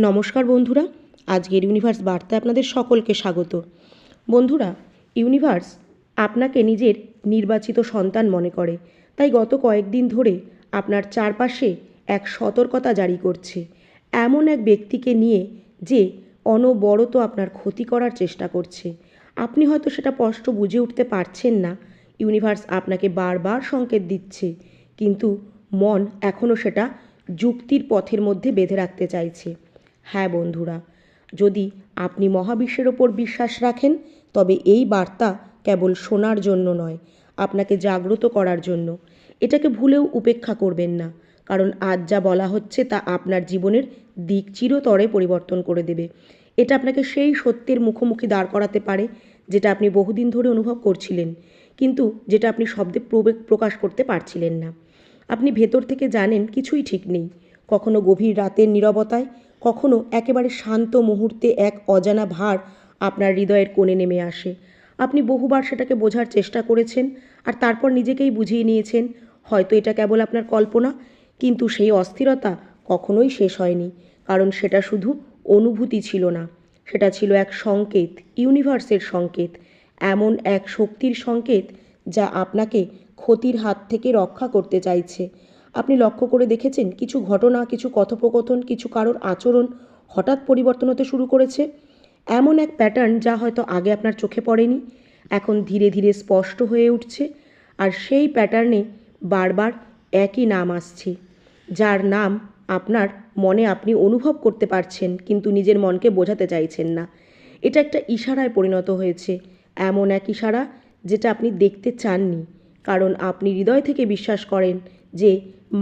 নমস্কার বন্ধুরা, আজকের ইউনিভার্স বার্তায় আপনাদের সকলকে স্বাগত। বন্ধুরা, ইউনিভার্স আপনাকে নিজের নির্বাচিত সন্তান মনে করে, তাই গত কয়েকদিন ধরে আপনার চারপাশে এক সতর্কতা জারি করছে। এমন এক ব্যক্তিকে নিয়ে যে অনবরত আপনার ক্ষতি করার চেষ্টা করছে। আপনি হয়তো সেটা স্পষ্ট বুঝে উঠতে পারছেন না। ইউনিভার্স আপনাকে বারবার সংকেত দিচ্ছে, কিন্তু মন এখনও সেটা যুক্তির পথের মধ্যে বেঁধে রাখতে চাইছে। হ্যাঁ বন্ধুরা, যদি আপনি মহাবিশ্বের ওপর বিশ্বাস রাখেন, তবে এই বার্তা কেবল শোনার জন্য নয়, আপনাকে জাগ্রত করার জন্য। এটাকে ভুলেও উপেক্ষা করবেন না, কারণ আজ যা বলা হচ্ছে তা আপনার জীবনের দিক চিরতরে পরিবর্তন করে দেবে। এটা আপনাকে সেই সত্যের মুখোমুখি দাঁড় করাতে পারে যেটা আপনি বহুদিন ধরে অনুভব করছিলেন, কিন্তু যেটা আপনি শব্দে প্রকাশ করতে পারছিলেন না। আপনি ভেতর থেকে জানেন কিছুই ঠিক নেই। কখনো গভীর রাতের নীরবতায়, কখনো একেবারে শান্ত মুহূর্তে এক অজানা ভার আপনার হৃদয়ের কোণে নেমে আসে। আপনি বহুবার সেটাকে বোঝার চেষ্টা করেছেন, আর তারপর নিজেকেই বুঝিয়ে নিয়েছেন হয়তো এটা কেবল আপনার কল্পনা। কিন্তু সেই অস্থিরতা কখনোই শেষ হয়নি, কারণ সেটা শুধু অনুভূতি ছিল না, সেটা ছিল এক সংকেত, ইউনিভার্সের সংকেত, এমন এক শক্তির সংকেত যা আপনাকে ক্ষতির হাত থেকে রক্ষা করতে চাইছে। আপনি লক্ষ্য করে দেখেছেন কিছু ঘটনা, কিছু কথোপকথন, কিছু কারোর আচরণ হঠাৎ পরিবর্তন হতে শুরু করেছে। এমন এক প্যাটার্ন যা হয়তো আগে আপনার চোখে পড়েনি, এখন ধীরে ধীরে স্পষ্ট হয়ে উঠছে। আর সেই প্যাটার্নে বারবার একই নাম আসছে, যার নাম আপনার মনে আপনি অনুভব করতে পারছেন, কিন্তু নিজের মনকে বোঝাতে চাইছেন না। এটা একটা ইশারায় পরিণত হয়েছে, এমন এক ইশারা যেটা আপনি দেখতে চাননি, কারণ আপনি হৃদয় থেকে বিশ্বাস করেন যে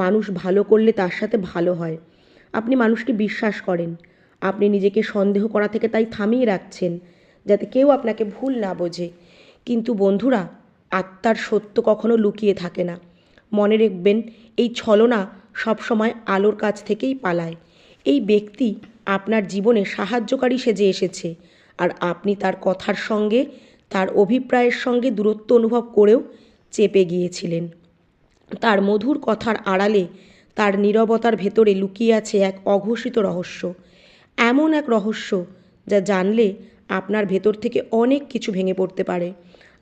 মানুষ ভালো করলে তার সাথে ভালো হয়। আপনি মানুষকে বিশ্বাস করেন, আপনি নিজেকে সন্দেহ করা থেকে তাই থামিয়ে রাখছেন, যাতে কেউ আপনাকে ভুল না বোঝে। কিন্তু বন্ধুরা, আত্মার সত্য কখনো লুকিয়ে থাকে না। মনে রাখবেন, এই ছলনা সবসময় আলোর কাছ থেকেই পালায়। এই ব্যক্তি আপনার জীবনে সাহায্যকারী সেজে এসেছে, আর আপনি তার কথার সঙ্গে, তার অভিপ্রায়ের সঙ্গে দূরত্ব অনুভব করেও চেপে গিয়েছিলেন। তার মধুর কথার আড়ালে, তার নীরবতার ভেতরে লুকিয়ে আছে এক অঘোষিত রহস্য, এমন এক রহস্য যা জানলে আপনার ভেতর থেকে অনেক কিছু ভেঙে পড়তে পারে।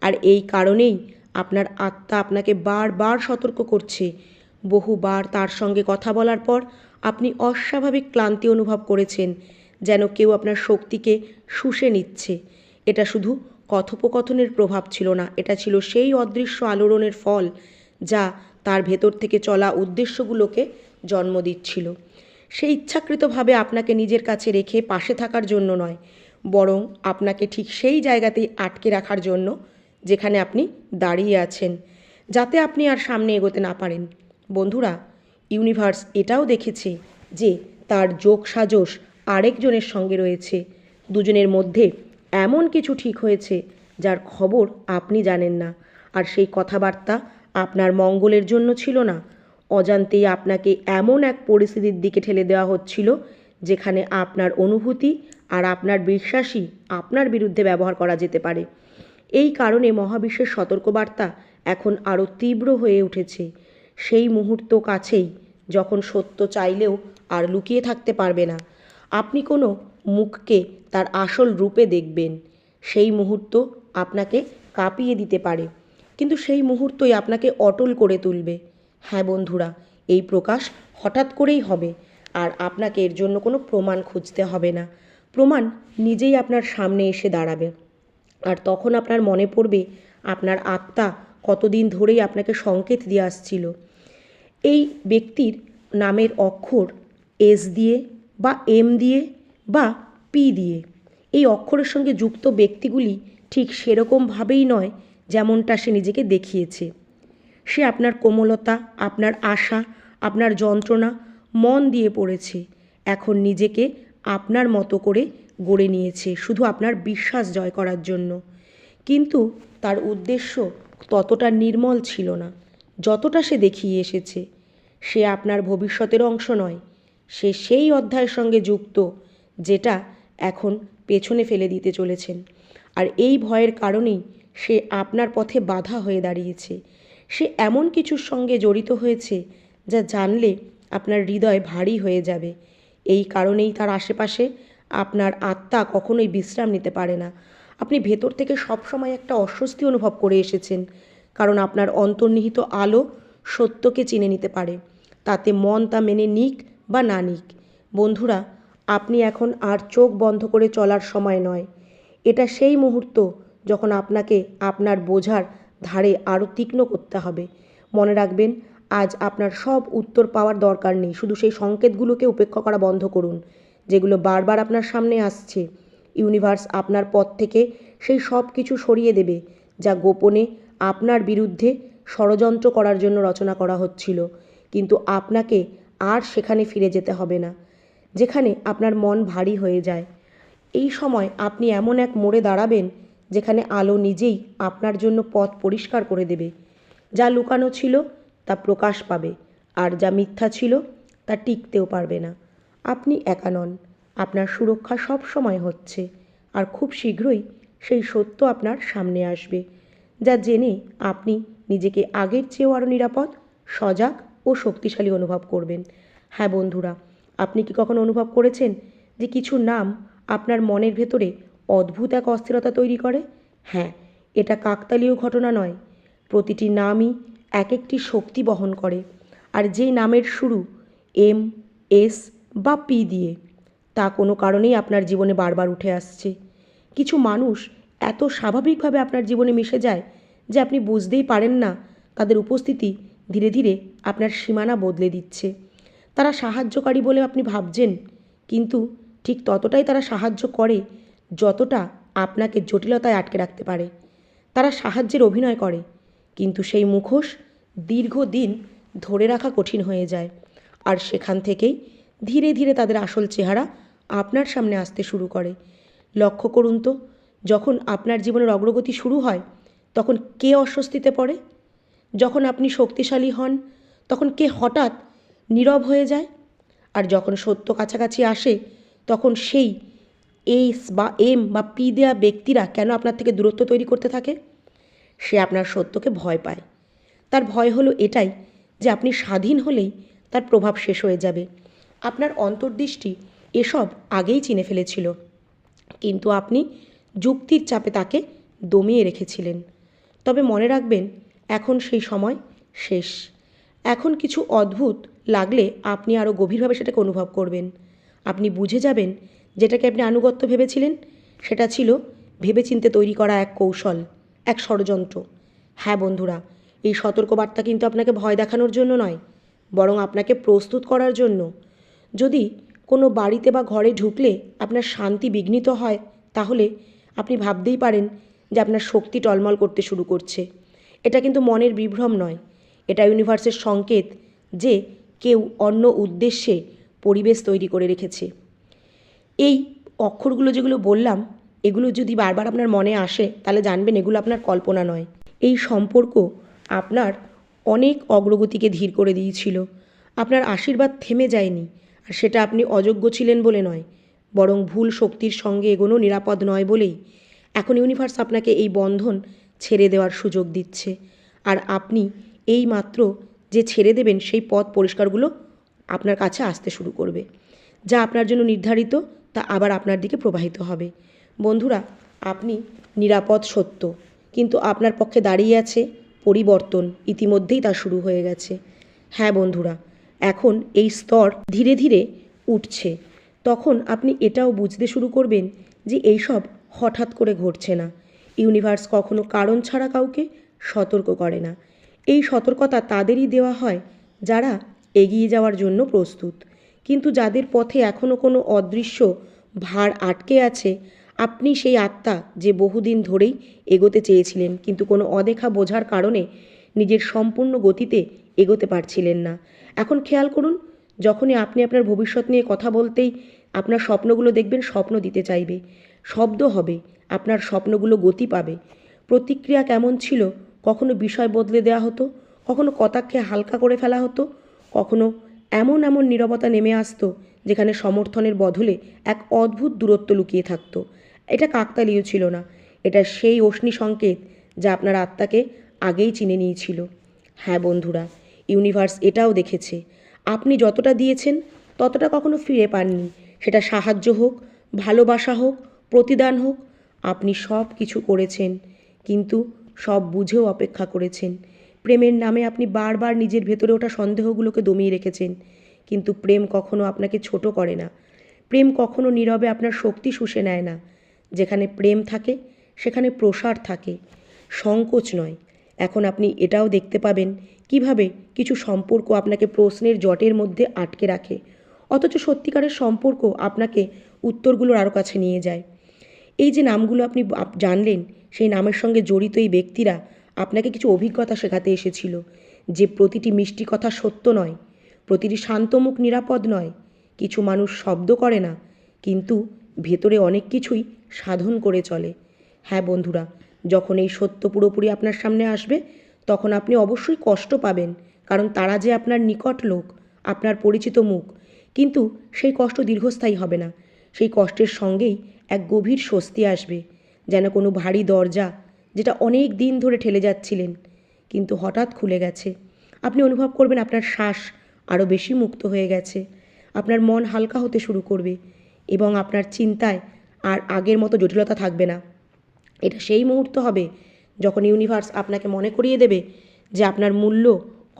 আর এই কারণেই আপনার আত্মা আপনাকে বারবার সতর্ক করছে। বহুবার তার সঙ্গে কথা বলার পর আপনি অস্বাভাবিক ক্লান্তি অনুভব করেছেন, যেন কেউ আপনার শক্তিকে শুষে নিচ্ছে। এটা শুধু কথোপকথনের প্রভাব ছিল না, এটা ছিল সেই অদৃশ্য আলোড়নের ফল যা তার ভেতর থেকে চলা উদ্দেশ্যগুলোকে জন্ম দিচ্ছিল। সে ইচ্ছাকৃতভাবে আপনাকে নিজের কাছে রেখে পাশে থাকার জন্য নয়, বরং আপনাকে ঠিক সেই জায়গাতেই আটকে রাখার জন্য যেখানে আপনি দাঁড়িয়ে আছেন, যাতে আপনি আর সামনে এগোতে না পারেন। বন্ধুরা, ইউনিভার্স এটাও দেখেছে যে তার যোগ সাজস আরেকজনের সঙ্গে রয়েছে। দুজনের মধ্যে এমন কিছু ঠিক হয়েছে যার খবর আপনি জানেন না, আর সেই কথাবার্তা আপনার মঙ্গলের জন্য ছিল না। অজান্তেই আপনাকে এমন এক পরিস্থিতির দিকে ঠেলে দেওয়া হচ্ছিল যেখানে আপনার অনুভূতি আর আপনার বিশ্বাসই আপনার বিরুদ্ধে ব্যবহার করা যেতে পারে। এই কারণে মহাবিশ্বের সতর্কবার্তা এখন আরও তীব্র হয়ে উঠেছে। সেই মুহূর্ত কাছেই যখন সত্য চাইলেও আর লুকিয়ে থাকতে পারবে না। আপনি কোনো মুখকে তার আসল রূপে দেখবেন। সেই মুহূর্ত আপনাকে কাঁপিয়ে দিতে পারে, কিন্তু সেই মুহূর্তই আপনাকে অটল করে তুলবে। হ্যাঁ বন্ধুরা, এই প্রকাশ হঠাৎ করেই হবে, আর আপনাকে এর জন্য কোনো প্রমাণ খুঁজতে হবে না। প্রমাণ নিজেই আপনার সামনে এসে দাঁড়াবে, আর তখন আপনার মনে পড়বে আপনার আত্মা কতদিন ধরেই আপনাকে সংকেত দিয়ে আসছিল। এই ব্যক্তির নামের অক্ষর এস দিয়ে বা এম দিয়ে বা পি দিয়ে। এই অক্ষরের সঙ্গে যুক্ত ব্যক্তিগুলি ঠিক সেরকমভাবেই নয় যেমনটা সে নিজেকে দেখিয়েছে। সে আপনার কোমলতা, আপনার আশা, আপনার যন্ত্রণা মন দিয়ে পড়েছে। এখন নিজেকে আপনার মতো করে গড়ে নিয়েছে শুধু আপনার বিশ্বাস জয় করার জন্য। কিন্তু তার উদ্দেশ্য ততটা নির্মল ছিল না যতটা সে দেখিয়ে এসেছে। সে আপনার ভবিষ্যতের অংশ নয়, সে সেই অধ্যায়ের সঙ্গে যুক্ত যেটা এখন পেছনে ফেলে দিতে চলেছেন। আর এই ভয়ের কারণেই সে আপনার পথে বাধা হয়ে দাঁড়িয়েছে। সে এমন কিছুর সঙ্গে জড়িত হয়েছে যা জানলে আপনার হৃদয় ভারী হয়ে যাবে, এই কারণেই তার আশেপাশে আপনার আত্মা কখনোই বিশ্রাম নিতে পারে না। আপনি ভেতর থেকে সবসময় একটা অস্বস্তি অনুভব করে এসেছেন, কারণ আপনার অন্তর্নিহিত আলো সত্যকে চিনে নিতে পারে, তাতে মন তা মেনে নিক বা না নিক। বন্ধুরা, আপনি এখন আর চোখ বন্ধ করে চলার সময় নয়। এটা সেই মুহূর্ত যখন আপনাকে আপনার বোঝার ধারে আরও তীক্ষ্ণ করতে হবে। মনে রাখবেন, আজ আপনার সব উত্তর পাওয়ার দরকার নেই, শুধু সেই সংকেতগুলোকে উপেক্ষা করা বন্ধ করুন যেগুলো বারবার আপনার সামনে আসছে। ইউনিভার্স আপনার পথ থেকে সেই সব কিছু সরিয়ে দেবে যা গোপনে আপনার বিরুদ্ধে ষড়যন্ত্র করার জন্য রচনা করা হচ্ছিল। কিন্তু আপনাকে আর সেখানে ফিরে যেতে হবে না যেখানে আপনার মন ভারী হয়ে যায়। এই সময় আপনি এমন এক মোড়ে দাঁড়াবেন যেখানে আলো নিজেই আপনার জন্য পথ পরিষ্কার করে দেবে। যা লুকানো ছিল তা প্রকাশ পাবে, আর যা মিথ্যা ছিল তা টিকতেও পারবে না। আপনি একা নন, আপনার সুরক্ষা সব সময় হচ্ছে, আর খুব শীঘ্রই সেই সত্য আপনার সামনে আসবে, যা জেনে আপনি নিজেকে আগের চেয়েও আরও নিরাপদ, সজাগ ও শক্তিশালী অনুভব করবেন। হ্যাঁ বন্ধুরা, আপনি কি কখনো অনুভব করেছেন যে কিছু নাম আপনার মনের ভেতরে অদ্ভুত এক অস্থিরতা তৈরি করে? হ্যাঁ, এটা কাকতালীয় ঘটনা নয়। প্রতিটি নামই এক একটি শক্তি বহন করে, আর যেই নামের শুরু এম, এস বা পি দিয়ে, তা কোনো কারণেই আপনার জীবনে বারবার উঠে আসছে। কিছু মানুষ এত স্বাভাবিকভাবে আপনার জীবনে মিশে যায় যে আপনি বুঝতেই পারেন না তাদের উপস্থিতি ধীরে ধীরে আপনার সীমানা বদলে দিচ্ছে। তারা সাহায্যকারী বলে আপনি ভাবছেন, কিন্তু ঠিক ততটাই তারা সাহায্য করে যতটা আপনাকে জটিলতায় আটকে রাখতে পারে। তারা সাহায্যের অভিনয় করে, কিন্তু সেই মুখোশ দীর্ঘদিন ধরে রাখা কঠিন হয়ে যায়, আর সেখান থেকেই ধীরে ধীরে তাদের আসল চেহারা আপনার সামনে আসতে শুরু করে। লক্ষ্য করুন তো, যখন আপনার জীবনের অগ্রগতি শুরু হয় তখন কে অস্বস্তিতে পড়ে? যখন আপনি শক্তিশালী হন তখন কে হঠাৎ নীরব হয়ে যায়? আর যখন সত্য কাছাকাছি আসে তখন সেই এস বা এম বা পি দেওয়া ব্যক্তিরা কেন আপনার থেকে দূরত্ব তৈরি করতে থাকে? সে আপনার সত্যকে ভয় পায়। তার ভয় হলো এটাই যে আপনি স্বাধীন হলেই তার প্রভাব শেষ হয়ে যাবে। আপনার অন্তর্দৃষ্টি এসব আগেই চিনে ফেলেছিল, কিন্তু আপনি যুক্তির চাপে তাকে দমিয়ে রেখেছিলেন। তবে মনে রাখবেন, এখন সেই সময় শেষ। এখন কিছু অদ্ভুত লাগলে আপনি আরও গভীরভাবে সেটাকে অনুভব করবেন। আপনি বুঝে যাবেন যেটাকে আপনি আনুগত্য ভেবেছিলেন সেটা ছিল ভেবেচিন্তে তৈরি করা এক কৌশল, এক ষড়যন্ত্র। হ্যাঁ বন্ধুরা, এই সতর্কবার্তা কিন্তু আপনাকে ভয় দেখানোর জন্য নয়, বরং আপনাকে প্রস্তুত করার জন্য। যদি কোনো বাড়িতে বা ঘরে ঢুকলে আপনার শান্তি বিঘ্নিত হয়, তাহলে আপনি ভাবতেই পারেন যে আপনার শক্তি টলমল করতে শুরু করছে। এটা কিন্তু মনের বিভ্রম নয়, এটা ইউনিভার্সের সংকেত যে কেউ অন্য উদ্দেশ্যে পরিবেশ তৈরি করে রেখেছে। এই অক্ষরগুলো যেগুলো বললাম, এগুলো যদি বারবার আপনার মনে আসে তাহলে জানবেন এগুলো আপনার কল্পনা নয়। এই সম্পর্ক আপনার অনেক অগ্রগতিকে ধীর করে দিয়েছিল। আপনার আশীর্বাদ থেমে যায়নি, আর সেটা আপনি অযোগ্য ছিলেন বলে নয়, বরং ভুল শক্তির সঙ্গে এগোনো নিরাপদ নয় বলেই। এখন ইউনিভার্স আপনাকে এই বন্ধন ছেড়ে দেওয়ার সুযোগ দিচ্ছে, আর আপনি এই মাত্র যে ছেড়ে দেবেন সেই পথ পরিষ্কারগুলো আপনার কাছে আসতে শুরু করবে। যা আপনার জন্য নির্ধারিত তা আবার আপনার দিকে প্রবাহিত হবে। বন্ধুরা, আপনি নিরাপদ সত্য, কিন্তু আপনার পক্ষে দাঁড়িয়ে আছে পরিবর্তন। ইতিমধ্যেই তা শুরু হয়ে গেছে। হ্যাঁ বন্ধুরা, এখন এই স্তর ধীরে ধীরে উঠছে। তখন আপনি এটাও বুঝতে শুরু করবেন যে এইসব হঠাৎ করে ঘটছে না। ইউনিভার্স কখনো কারণ ছাড়া কাউকে সতর্ক করে না। এই সতর্কতা তাদেরই দেওয়া হয় যারা এগিয়ে যাওয়ার জন্য প্রস্তুত। কিন্তু যাদের পথে এখনও কোনো অদৃশ্য ভার আটকে আছে, আপনি সেই আত্মা যে বহুদিন ধরেই এগোতে চেয়েছিলেন, কিন্তু কোনো অদেখা বোঝার কারণে নিজের সম্পূর্ণ গতিতে এগোতে পারছিলেন না। এখন খেয়াল করুন, যখনই আপনি আপনার ভবিষ্যৎ নিয়ে কথা বলতেই আপনার স্বপ্নগুলো দেখবেন স্বপ্ন দিতে চাইবে, শব্দ হবে, আপনার স্বপ্নগুলো গতি পাবে। প্রতিক্রিয়া কেমন ছিল? কখনো বিষয় বদলে দেওয়া হতো, কখনো কটাক্ষে হালকা করে ফেলা হতো, কখনো এমন এমন নীরবতা নেমে আসতো যেখানে সমর্থনের বদলে এক অদ্ভুত দূরত্ব লুকিয়ে থাকতো। এটা কাকতালীয় ছিল না, এটা সেই অগ্নি সংকেত যা আপনার আত্মাকে আগেই চিনে নিয়েছিল। হ্যাঁ বন্ধুরা, ইউনিভার্স এটাও দেখেছে আপনি যতটা দিয়েছেন ততটা কখনো ফিরে পাননি। সেটা সাহায্য হোক, ভালোবাসা হোক, প্রতিদান হোক, আপনি সব কিছু করেছেন, কিন্তু সব বুঝেও অপেক্ষা করেছেন। প্রেমের নামে আপনি বারবার নিজের ভেতরে ওঠা সন্দেহগুলোকে দমিয়ে রেখেছেন, কিন্তু প্রেম কখনো আপনাকে ছোট করে না। প্রেম কখনো নীরবে আপনার শক্তি শুষে নেয় না। যেখানে প্রেম থাকে সেখানে প্রসার থাকে, সংকোচ নয়। এখন আপনি এটাও দেখতে পাবেন কিভাবে কিছু সম্পর্ক আপনাকে প্রশ্নের জটের মধ্যে আটকে রাখে, অথচ সত্যিকারের সম্পর্ক আপনাকে উত্তরগুলোর আরও কাছে নিয়ে যায়। এই যে নামগুলো আপনি জানলেন, সেই নামের সঙ্গে জড়িত এই ব্যক্তিরা আপনাকে কিছু অভিজ্ঞতা শেখাতে এসেছিল, যে প্রতিটি মিষ্টি কথা সত্য নয়, প্রতিটি শান্ত মুখ নিরাপদ নয়। কিছু মানুষ শব্দ করে না, কিন্তু ভেতরে অনেক কিছুই সাধন করে চলে। হ্যাঁ বন্ধুরা, যখন এই সত্য পুরোপুরি আপনার সামনে আসবে, তখন আপনি অবশ্যই কষ্ট পাবেন, কারণ তারা যে আপনার নিকট লোক, আপনার পরিচিত মুখ। কিন্তু সেই কষ্ট দীর্ঘস্থায়ী হবে না। সেই কষ্টের সঙ্গেই এক গভীর স্বস্তি আসবে, যেন কোনো ভারী দরজা, যেটা অনেক দিন ধরে ঠেলে যাচ্ছিলেন, কিন্তু হঠাৎ খুলে গেছে। আপনি অনুভব করবেন আপনার শ্বাস আরও বেশি মুক্ত হয়ে গেছে, আপনার মন হালকা হতে শুরু করবে, এবং আপনার চিন্তায় আর আগের মতো জটিলতা থাকবে না। এটা সেই মুহূর্ত হবে যখন ইউনিভার্স আপনাকে মনে করিয়ে দেবে যে আপনার মূল্য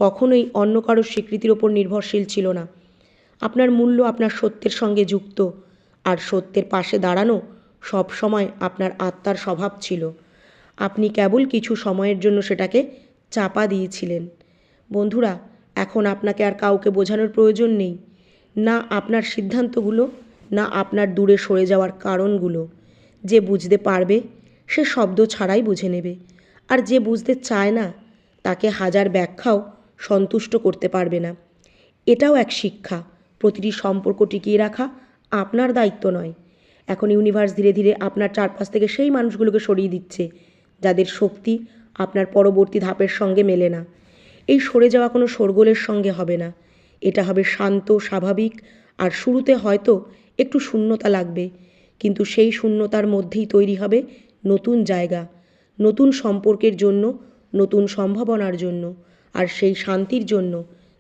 কখনোই অন্য কারোর স্বীকৃতির ওপর নির্ভরশীল ছিল না। আপনার মূল্য আপনার সত্যের সঙ্গে যুক্ত, আর সত্যের পাশে দাঁড়ানো সব সময় আপনার আত্মার স্বভাব ছিল। আপনি কেবল কিছু সময়ের জন্য সেটাকে চাপা দিয়েছিলেন। বন্ধুরা, এখন আপনাকে আর কাউকে বোঝানোর প্রয়োজন নেই, না আপনার সিদ্ধান্তগুলো, না আপনার দূরে সরে যাওয়ার কারণগুলো। যে বুঝতে পারবে সে শব্দ ছাড়াই বুঝে নেবে, আর যে বুঝতে চায় না তাকে হাজার ব্যাখ্যাও সন্তুষ্ট করতে পারবে না। এটাও এক শিক্ষা। প্রতিটি সম্পর্ক টিকিয়ে রাখা আপনার দায়িত্ব নয়। এখন ইউনিভার্স ধীরে ধীরে আপনার চারপাশ থেকে সেই মানুষগুলোকে সরিয়ে দিচ্ছে যাদের শক্তি আপনার পরবর্তী ধাপের সঙ্গে মেলে না। এই সরে যাওয়া কোনো শোরগোলের সঙ্গে হবে না, এটা হবে শান্ত, স্বাভাবিক। আর শুরুতে হয়তো একটু শূন্যতা লাগবে, কিন্তু সেই শূন্যতার মধ্যেই তৈরি হবে নতুন জায়গা, নতুন সম্পর্কের জন্য, নতুন সম্ভাবনার জন্য, আর সেই শান্তির জন্য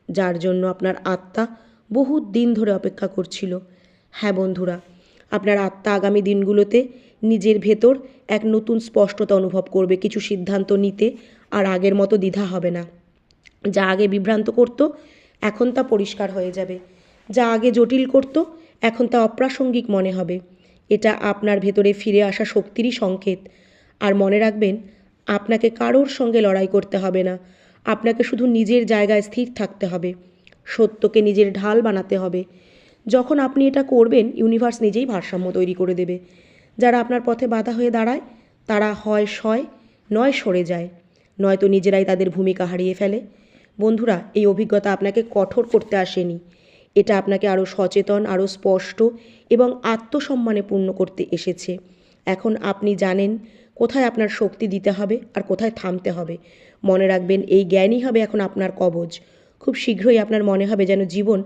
যার জন্য আপনার আত্মা বহুত দিন ধরে অপেক্ষা করছিল। হ্যাঁ বন্ধুরা, আপনার আত্মা আগামী দিনগুলোতে নিজের ভেতর এক নতুন স্পষ্টতা অনুভব করবে। কিছু সিদ্ধান্ত নিতে আর আগের মতো দ্বিধা হবে না। যা আগে বিভ্রান্ত করত, এখন তা পরিষ্কার হয়ে যাবে। যা আগে জটিল করত, এখন তা অপ্রাসঙ্গিক মনে হবে। এটা আপনার ভেতরে ফিরে আসা শক্তিরই সংকেত। আর মনে রাখবেন, আপনাকে কারোর সঙ্গে লড়াই করতে হবে না, আপনাকে শুধু নিজের জায়গায় স্থির থাকতে হবে, সত্যকে নিজের ঢাল বানাতে হবে। যখন আপনি এটা করবেন, ইউনিভার্স নিজেই ভারসাম্য তৈরি করে দেবে। যারা আপনার পথে বাধা হয়ে দাঁড়ায়, তারা হয় সয়, নয় সরে যায়, নয়তো নিজেরাই তাদের ভূমিকা হারিয়ে ফেলে। বন্ধুরা, এই অভিজ্ঞতা আপনাকে কঠোর করতে আসেনি, এটা আপনাকে আরও সচেতন, আরও স্পষ্ট এবং আত্মসম্মানে পূর্ণ করতে এসেছে। এখন আপনি জানেন কোথায় আপনার শক্তি দিতে হবে আর কোথায় থামতে হবে। মনে রাখবেন, এই জ্ঞানই হবে এখন আপনার কবচ। খুব শীঘ্রই আপনার মনে হবে যেন জীবন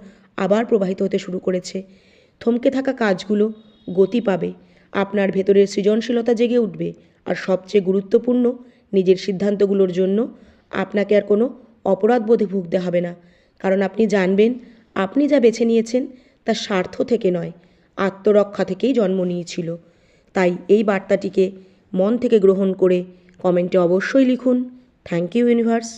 আবার প্রবাহিত হতে শুরু করেছে। থমকে থাকা কাজগুলো গতি পাবে, আপনার ভেতরের সৃজনশীলতা জেগে উঠবে, আর সবচেয়ে গুরুত্বপূর্ণ, নিজের সিদ্ধান্তগুলোর জন্য আপনাকে আর কোনো অপরাধবোধে ভুগতে হবে না, কারণ আপনি জানবেন আপনি যা বেছে নিয়েছেন তা স্বার্থ থেকে নয়, আত্মরক্ষা থেকেই জন্ম নিয়েছিল। তাই এই বার্তাটিকে মন থেকে গ্রহণ করে কমেন্টে অবশ্যই লিখুন, থ্যাংক ইউ ইউনিভার্স।